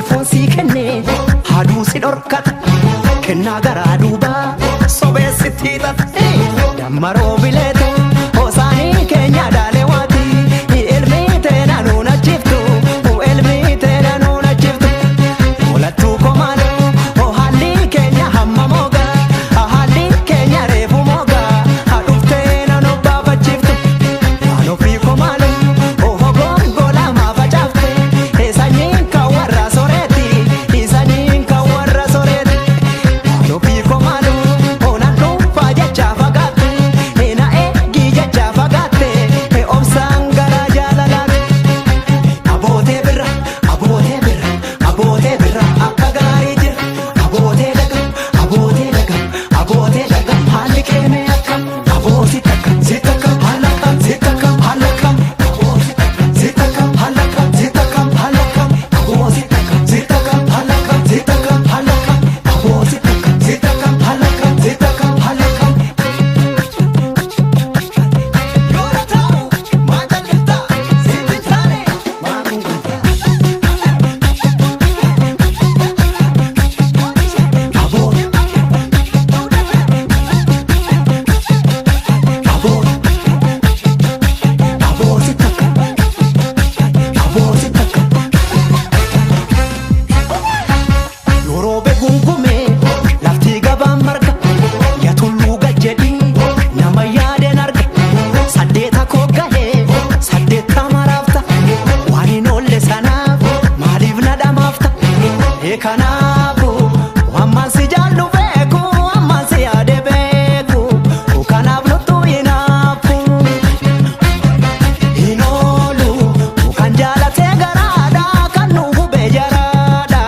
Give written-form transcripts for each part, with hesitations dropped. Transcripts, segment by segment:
fonsi kenne hadu si dorkata kenna gara duba sobe sitita damaro bileto osani kenya dale wati elmi tena nuna chiftu elmi tena nuna chiftu ola tu komano o hali kenya hamma moga hali kenya refu moga adufte na no baba chiftu ano fi komano o hogon gola ma bachafte esanyin kawarra soreti esanyin kawarra soreti ano fi komano ona no faja chafagate ena gija chafagate e obsangara jalalate abote birra abote birra abote birra akagari jir abote daga abote daga abote daga hali kene akam abote daga zitaka halakam zitaka halakam abote daga zitaka halakam zitaka halakam abote daga zitaka halakam zitaka halakam abote daga zitaka halakam zitaka halakam yora tau majalita zititane magunga Yorobe gungume lafti gaban marga ya tullu gajjedi nama yaade narga saddeeta koggahe saddeeta marafta wani nolle sanaaf maaliif na dhamaafta kanaafu ammaan si jaallu beeku ammaan si yaade beeku kanaaf nuttu hinaafu hinoolu kan jaalate garaadha kan nu hube jaraadha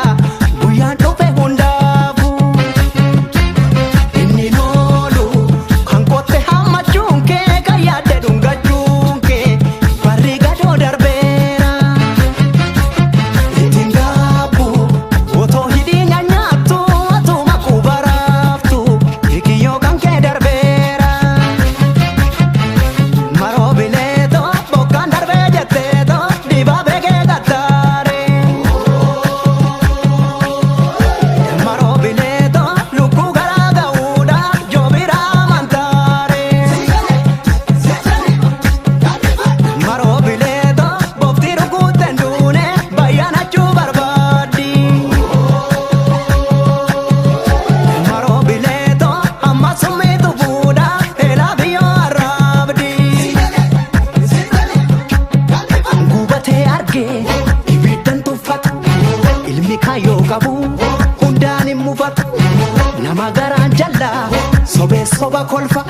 guyyaan dhufe hundaafu inni noolu kan kotte hammachuun kee kan yaadde dhungachuun kee barri gadoo darbeera ittiin gaabbu otoo hidhii nyaattu atuma kubaraaftu hikiyyoo kan kee darbeera maroo bileeto bokkaan darbee jetteeto dibaabee kee gattaare maroo bileeto lukkuu garaa ga'uudha joobiraa amantaare maroo bileeto bofti rukuutten duune bayyanachuu barbaaddi maroo bileeto amma summiitu fuudha eelaa biyyoo arraabdi gubatee argee ibiddan tuffata ilmi kaayyoo qabu hundaan hin mufata nama garaan jallaa sobee soba kolfa